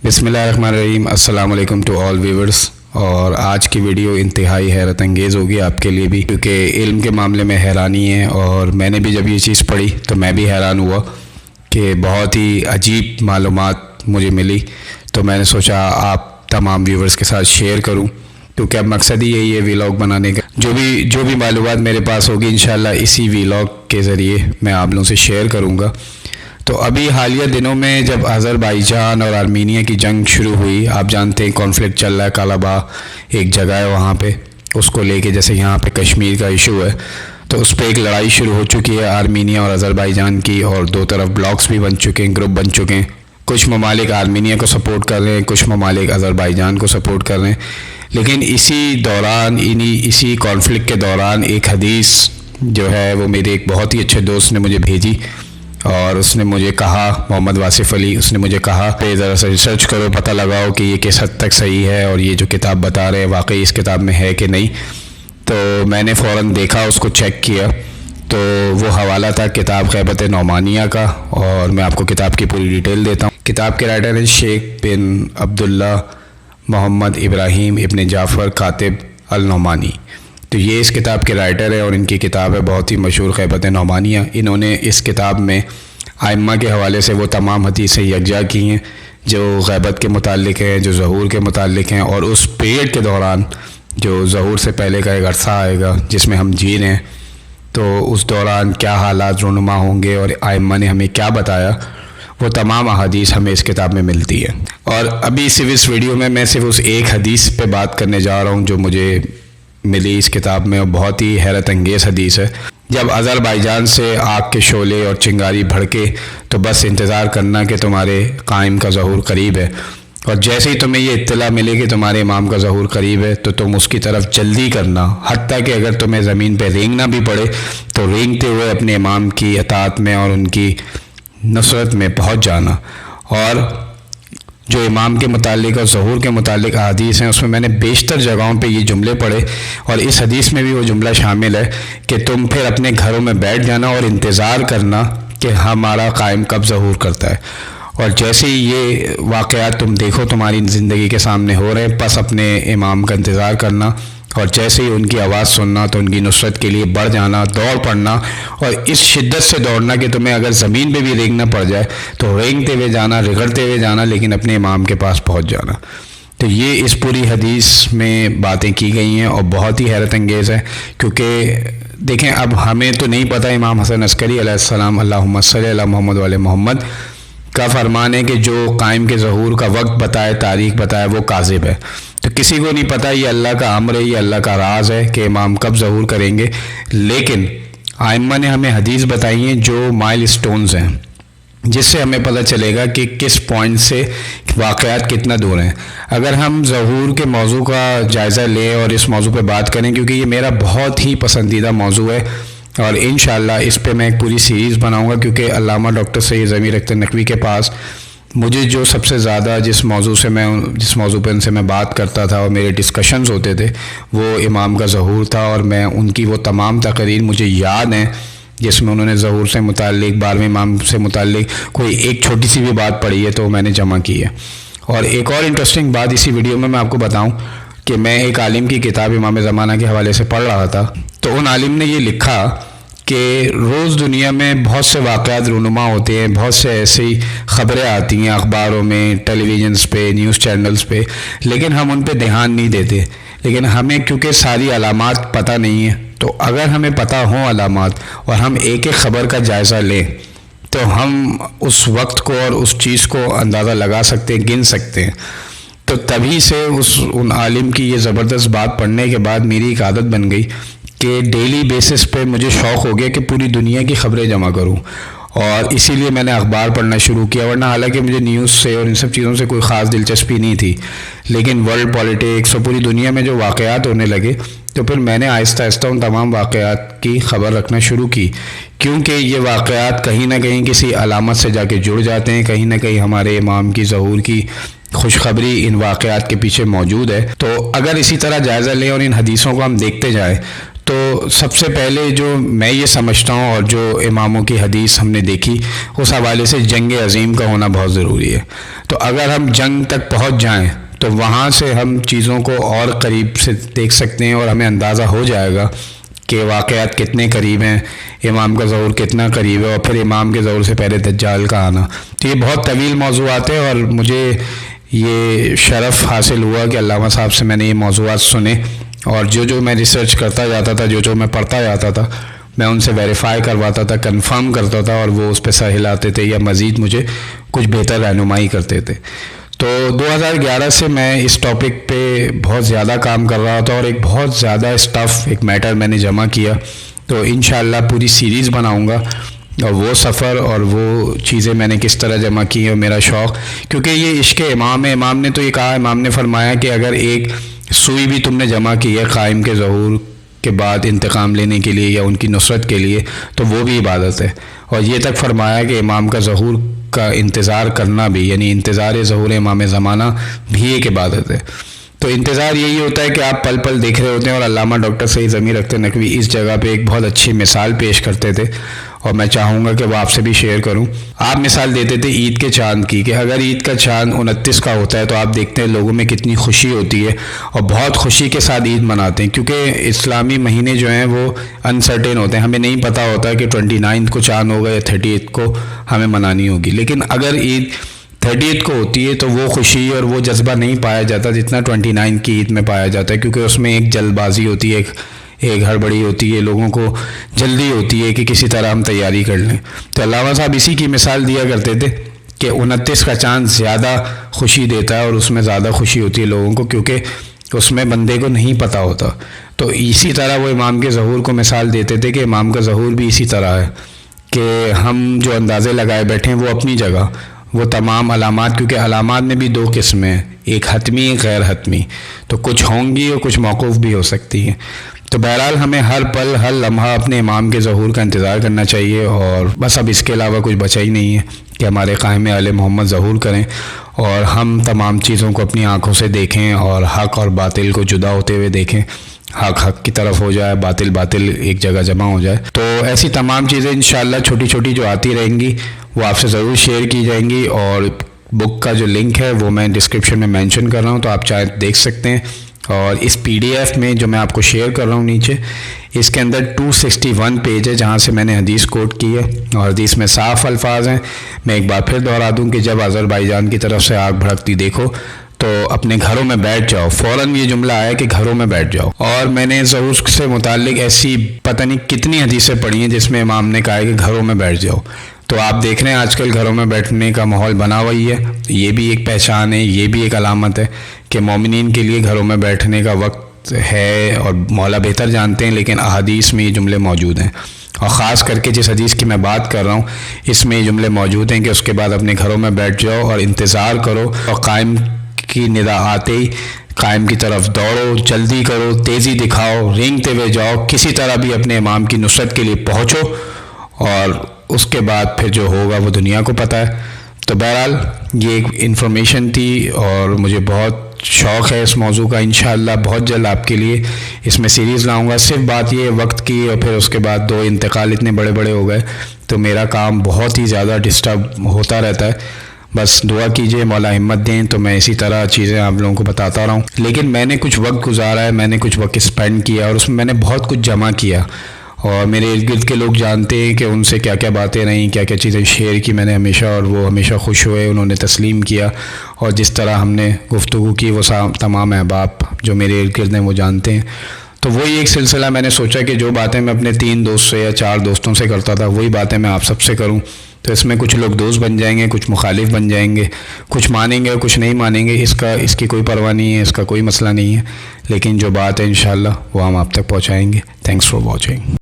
बिस्मिल्लाहिर्रहमानिर्रहीम। अस्सलाम वालेकुम टू ऑल व्यूवर्स। और आज की वीडियो इंतहाई हैरत अंगेज़ होगी आपके लिए भी, क्योंकि इल्म के मामले में हैरानी है। और मैंने भी जब ये चीज़ पढ़ी तो मैं भी हैरान हुआ कि बहुत ही अजीब मालूमात मुझे मिली। तो मैंने सोचा आप तमाम व्यूवर्स के साथ शेयर करूं, क्योंकि अब मकसद ही यही है वीलॉग बनाने का। जो भी मालूमात मेरे पास होगी इंशाल्लाह इसी वीलॉग के ज़रिए मैं आप लोगों से शेयर करूंगा। तो अभी हालिया दिनों में जब अज़रबैजान और आर्मीनिया की जंग शुरू हुई, आप जानते हैं कॉन्फ्लिक्ट चल रहा है, कालाबाग एक जगह है वहाँ पे, उसको लेके जैसे यहाँ पे कश्मीर का इशू है, तो उस पर एक लड़ाई शुरू हो चुकी है आर्मीनिया और अज़रबैजान की। और दो तरफ ब्लॉक्स भी बन चुके हैं, ग्रुप बन चुके हैं। कुछ ममालिक आर्मीनिया को सपोर्ट कर रहे हैं, कुछ ममालिक अज़रबैजान को सपोर्ट कर रहे हैं। लेकिन इसी दौरान इसी कॉन्फ्लिक्ट के दौरान एक हदीस जो है वो मेरे एक बहुत ही अच्छे दोस्त ने मुझे भेजी, और उसने मुझे कहा, मोहम्मद वासिफ़ अली, उसने मुझे कहा कि ज़रा सा रिसर्च करो, पता लगाओ कि ये किस हद तक सही है और ये जो किताब बता रहे हैं वाकई इस किताब में है कि नहीं। तो मैंने फ़ौरन देखा, उसको चेक किया, तो वो हवाला था किताब ग़ैबत नौमानिया का। और मैं आपको किताब की पूरी डिटेल देता हूँ। किताब के राइटर हैं शेख बिन अब्दुल्ला मोहम्मद इब्राहिम इब्न जाफ़र कातिब अल नौमानी। तो ये इस किताब के राइटर है और इनकी किताब है बहुत ही मशहूर ग़ैबत नौमानिया। इन्होंने इस किताब में आइम्मा के हवाले से वो तमाम हदीसें यकजा की हैं जो ग़ैबत के मुतालिक हैं, जो ज़हूर के मुतालिक हैं, और उस पीरियड के दौरान जो ज़हूर से पहले का एक अरसा आएगा जिसमें हम जी रहे हैं, तो उस दौरान क्या हालात रूनुमा होंगे और आइम्मा ने हमें क्या बताया, वो तमाम अहादीस हमें इस किताब में मिलती है। और अभी सिर्फ इस वीडियो में मैं सिर्फ उस एक हदीस पे बात करने जा रहा हूँ जो मुझे मिली इस किताब में, और बहुत ही हैरत अंगेज़ हदीस है। जब अज़रबैजान से आग के शोले और चिंगारी भड़के तो बस इंतज़ार करना कि तुम्हारे कायम का ज़हूर करीब है, और जैसे ही तुम्हें ये इत्तला मिले कि तुम्हारे इमाम का ज़हूर करीब है तो तुम उसकी तरफ जल्दी करना, हत्ता कि अगर तुम्हें ज़मीन पर रेंगना भी पड़े तो रेंगते हुए अपने इमाम की अताअत में और उनकी नुसरत में पहुँच जाना। और जो इमाम के मुतालिक और ज़हूर के मुतालिक अहादीस हैं उसमें मैंने बेशतर जगहों पे ये जुमले पढ़े, और इस हदीस में भी वो जुमला शामिल है कि तुम फिर अपने घरों में बैठ जाना और इंतज़ार करना कि हमारा कायम कब ज़हूर करता है। और जैसे ही ये वाक़यात तुम देखो तुम्हारी ज़िंदगी के सामने हो रहे हैं, बस अपने इमाम का इंतज़ार करना, और जैसे ही उनकी आवाज़ सुनना तो उनकी नुसरत के लिए बढ़ जाना, दौड़ पड़ना, और इस शिद्दत से दौड़ना कि तुम्हें अगर ज़मीन पे भी रेंगना पड़ जाए तो रेंगते हुए जाना, रगड़ते हुए जाना, लेकिन अपने इमाम के पास पहुंच जाना। तो ये इस पूरी हदीस में बातें की गई हैं और बहुत ही हैरत अंगेज़ है। क्योंकि देखें, अब हमें तो नहीं पता इमाम हसन अस्करी अलैहिस्सलाम अल्लाहुम्मा सल्ली अला मोहम्मद वाले मोहम्मद का फरमान है कि जो कायम के ज़हूर का वक्त बताए, तारीख़ बताए, वो काज़िब है। तो किसी को नहीं पता, ये अल्लाह का अम्र है, ये अल्लाह का राज है कि इमाम कब ज़हूर करेंगे। लेकिन आइम्मा ने हमें हदीस बताई हैं जो माइल स्टोन्स हैं, जिससे हमें पता चलेगा कि किस पॉइंट से वाक़यात कितना दूर हैं। अगर हम ज़हूर के मौजू का जायज़ा लें और इस मौजू पे बात करें, क्योंकि ये मेरा बहुत ही पसंदीदा मौजू है और इंशाअल्लाह इस पे मैं एक पूरी सीरीज़ बनाऊंगा, क्योंकि अल्लामा डॉक्टर सैयद ज़मीर अख्तर नकवी के पास मुझे जो सबसे ज़्यादा जिस मौजू पे उनसे मैं बात करता था और मेरे डिस्कशंस होते थे वो इमाम का ज़हूर था। और मैं उनकी वो तमाम तकरीर मुझे याद हैं जिसमें उन्होंने ज़हूर से मुताल्लिक, 12वें इमाम से मुताल्लिक कोई एक छोटी सी भी बात पढ़ी है तो मैंने जमा की है। और एक और इंटरेस्टिंग बात इसी वीडियो में मैं आपको बताऊं कि मैं एक आलिम की किताब इमाम ज़माना के हवाले से पढ़ रहा था, तो उन आलिम ने ये लिखा कि रोज़ दुनिया में बहुत से वाक़यात रूनुमा होते हैं, बहुत से ऐसी ख़बरें आती हैं अखबारों में, टेलीविज़न्स पे, न्यूज़ चैनल्स पे, लेकिन हम उन पे ध्यान नहीं देते। लेकिन हमें क्योंकि सारी अलामात पता नहीं है, तो अगर हमें पता हो अलामात और हम एक एक ख़बर का जायज़ा लें तो हम उस वक्त को और उस चीज़ को अंदाज़ा लगा सकते हैं, गिन सकते हैं। तो तभी से उन आलिम की ये ज़बरदस्त बात पढ़ने के बाद मेरी एक आदत बन गई कि डेली बेसिस पे मुझे शौक़ हो गया कि पूरी दुनिया की ख़बरें जमा करूं, और इसीलिए मैंने अखबार पढ़ना शुरू किया। वरना हालांकि मुझे न्यूज़ से और इन सब चीज़ों से कोई ख़ास दिलचस्पी नहीं थी, लेकिन वर्ल्ड पॉलिटिक्स और पूरी दुनिया में जो वाक़यात होने लगे तो फिर मैंने आहिस्ता आहिस्ता उन तमाम वाक़यात की ख़बर रखना शुरू की, क्योंकि ये वाक़यात कहीं ना कहीं किसी अलामत से जाके जुड़ जाते हैं, कहीं ना कहीं हमारे इमाम की ज़हूर की खुशखबरी इन वाक़यात के पीछे मौजूद है। तो अगर इसी तरह जायज़ा लें और इन हदीसों को हम देखते जाएँ تو سب سے پہلے جو میں یہ سمجھتا ہوں اور جو اماموں کی حدیث ہم نے دیکھی اس حوالے سے جنگ عظیم کا ہونا بہت ضروری ہے. تو اگر ہم جنگ تک پہنچ جائیں تو وہاں سے ہم چیزوں کو اور قریب سے دیکھ سکتے ہیں اور ہمیں اندازہ ہو جائے گا کہ واقعات کتنے قریب ہیں، امام کا ظہور کتنا قریب ہے، اور پھر امام کے ظہور سے پہلے دجال کا آنا. تو یہ بہت طویل موضوعات ہیں اور مجھے یہ شرف حاصل ہوا کہ علامہ صاحب سے میں نے یہ موضوعات سنے، اور جو میں ریسرچ کرتا جاتا تھا، جو میں پڑھتا جاتا تھا، میں ان سے ویریفائی کرواتا تھا، کنفرم کرتا تھا، اور وہ اس پہ صحیح لاتے تھے یا مزید مجھے کچھ بہتر رہنمائی کرتے تھے. تو 2011 سے میں اس ٹاپک پہ بہت زیادہ کام کر رہا تھا اور ایک بہت زیادہ اسٹف، ایک میٹر میں نے جمع کیا. تو انشاءاللہ پوری سیریز بناؤں گا، اور وہ سفر اور وہ چیزیں میں نے کس طرح جمع کی اور میرا شوق، کیونکہ یہ عشق امام ہے. امام نے تو یہ کہا، امام نے فرمایا کہ اگر ایک سوئی بھی تم نے جمع کی ہے قائم کے ظہور کے بعد انتقام لینے کے لیے یا ان کی نصرت کے لیے، تو وہ بھی عبادت ہے. اور یہ تک فرمایا کہ امام کا ظہور کا انتظار کرنا بھی، یعنی انتظار ظہور امام زمانہ بھی ایک عبادت ہے. تو انتظار یہی ہوتا ہے کہ آپ پل پل دیکھ رہے ہوتے ہیں. اور علامہ ڈاکٹر سید ضمیر اختر نقوی اس جگہ پہ ایک بہت اچھی مثال پیش کرتے تھے، اور میں چاہوں گا کہ وہ آپ سے بھی شیئر کروں. آپ مثال دیتے تھے عید کے چاند کی، کہ اگر عید کا چاند 29 کا ہوتا ہے تو آپ دیکھتے ہیں لوگوں میں کتنی خوشی ہوتی ہے، اور بہت خوشی کے ساتھ عید مناتے ہیں، کیونکہ اسلامی مہینے جو ہیں وہ انسرٹین ہوتے ہیں. ہمیں نہیں پتہ ہوتا کہ 29 کو چاند ہوگا یا 30 کو ہمیں منانی ہوگی. لیکن اگر عید 30 کو ہوتی ہے تو وہ خوشی اور وہ جذبہ نہیں پایا جاتا جتنا 29 کی عید میں پایا جاتا ہے، کیونکہ اس میں ایک جلد بازی ہوتی ہے، ایک ہڑبڑی ہوتی ہے، لوگوں کو جلدی ہوتی ہے کہ کسی طرح ہم تیاری کر لیں. تو علامہ صاحب اسی کی مثال دیا کرتے تھے کہ 29 کا چاند زیادہ خوشی دیتا ہے، اور اس میں زیادہ خوشی ہوتی ہے لوگوں کو، کیونکہ اس میں بندے کو نہیں پتہ ہوتا. تو اسی طرح وہ امام کے ظہور کو مثال دیتے تھے کہ امام کا ظہور بھی اسی طرح ہے، کہ ہم جو اندازے لگائے بیٹھے ہیں وہ اپنی جگہ، وہ تمام علامات، کیونکہ علامات میں بھی 2 قسمیں ہیں، ایک حتمی ایک غیر حتمی. تو کچھ ہوں گی اور کچھ موقوف بھی ہو سکتی ہیں. تو بہرحال ہمیں ہر پل ہر لمحہ اپنے امام کے ظہور کا انتظار کرنا چاہیے، اور بس اب اس کے علاوہ کچھ بچا ہی نہیں ہے کہ ہمارے قائم آل محمد ظہور کریں، اور ہم تمام چیزوں کو اپنی آنکھوں سے دیکھیں اور حق اور باطل کو جدا ہوتے ہوئے دیکھیں. حق حق کی طرف ہو جائے، باطل باطل ایک جگہ جمع ہو جائے. تو ایسی تمام چیزیں انشاءاللہ چھوٹی چھوٹی جو آتی رہیں گی وہ آپ سے ضرور شیئر کی جائیں گی. اور بک کا جو لنک ہے وہ میں ڈسکرپشن میں مینشن کر رہا ہوں، تو آپ چاہے دیکھ سکتے ہیں. اور اس PDF میں جو میں آپ کو شیئر کر رہا ہوں نیچے، اس کے اندر 261 پیج ہے جہاں سے میں نے حدیث کوٹ کی ہے، اور حدیث میں صاف الفاظ ہیں. میں ایک بار پھر دہرا دوں کہ جب آذربائیجان کی طرف سے آگ بھڑکتی دیکھو تو اپنے گھروں میں بیٹھ جاؤ. فوراً یہ جملہ آیا کہ گھروں میں بیٹھ جاؤ. اور میں نے ظہور سے متعلق ایسی پتہ نہیں کتنی حدیثیں پڑھی ہیں جس میں امام نے کہا ہے کہ گھروں میں بیٹھ جاؤ. تو آپ دیکھ رہے ہیں آج کل گھروں میں بیٹھنے کا ماحول بنا ہوا ہی ہے. یہ بھی ایک پہچان ہے، یہ بھی ایک علامت ہے کہ مومنین کے لیے گھروں میں بیٹھنے کا وقت ہے، اور مولا بہتر جانتے ہیں، لیکن احادیث میں یہ جملے موجود ہیں. اور خاص کر کے جس حدیث کی میں بات کر رہا ہوں اس میں یہ جملے موجود ہیں کہ اس کے بعد اپنے گھروں میں بیٹھ جاؤ اور انتظار کرو، اور قائم کی ندا آتے ہی قائم کی طرف دوڑو، جلدی کرو، تیزی دکھاؤ، رینگتے ہوئے جاؤ، کسی طرح بھی اپنے امام کی نصرت کے لیے پہنچو، اور اس کے بعد پھر جو ہوگا وہ دنیا کو پتہ ہے. تو بہرحال یہ ایک انفارمیشن تھی، اور مجھے بہت شوق ہے اس موضوع کا. انشاءاللہ بہت جلد آپ کے لیے اس میں سیریز لاؤں گا. صرف بات یہ وقت کی، اور پھر اس کے بعد 2 انتقال اتنے بڑے بڑے ہو گئے تو میرا کام بہت ہی زیادہ ڈسٹرب ہوتا رہتا ہے. بس دعا کیجئے مولا ہمت دیں تو میں اسی طرح چیزیں آپ لوگوں کو بتاتا رہا ہوں. لیکن میں نے کچھ وقت گزارا ہے، میں نے کچھ وقت اسپینڈ کیا، اور اس میں نے بہت کچھ جمع کیا. اور میرے ارد گرد کے لوگ جانتے ہیں کہ ان سے کیا کیا باتیں رہیں، کیا کیا چیزیں شیئر کی میں نے ہمیشہ، اور وہ ہمیشہ خوش ہوئے، انہوں نے تسلیم کیا. اور جس طرح ہم نے گفتگو کی وہ تمام احباب جو میرے ارد گرد ہیں وہ جانتے ہیں. تو وہی ایک سلسلہ میں نے سوچا کہ جو باتیں میں اپنے 3 دوست سے یا 4 دوستوں سے کرتا تھا وہی باتیں میں آپ سب سے کروں. تو اس میں کچھ لوگ دوست بن جائیں گے، کچھ مخالف بن جائیں گے، کچھ مانیں گے اور کچھ نہیں مانیں گے. اس کی کوئی پرواہ نہیں ہے، اس کا کوئی مسئلہ نہیں ہے. لیکن جو بات ہے انشاءاللہ وہ ہم آپ تک پہنچائیں گے. Thanks for watching.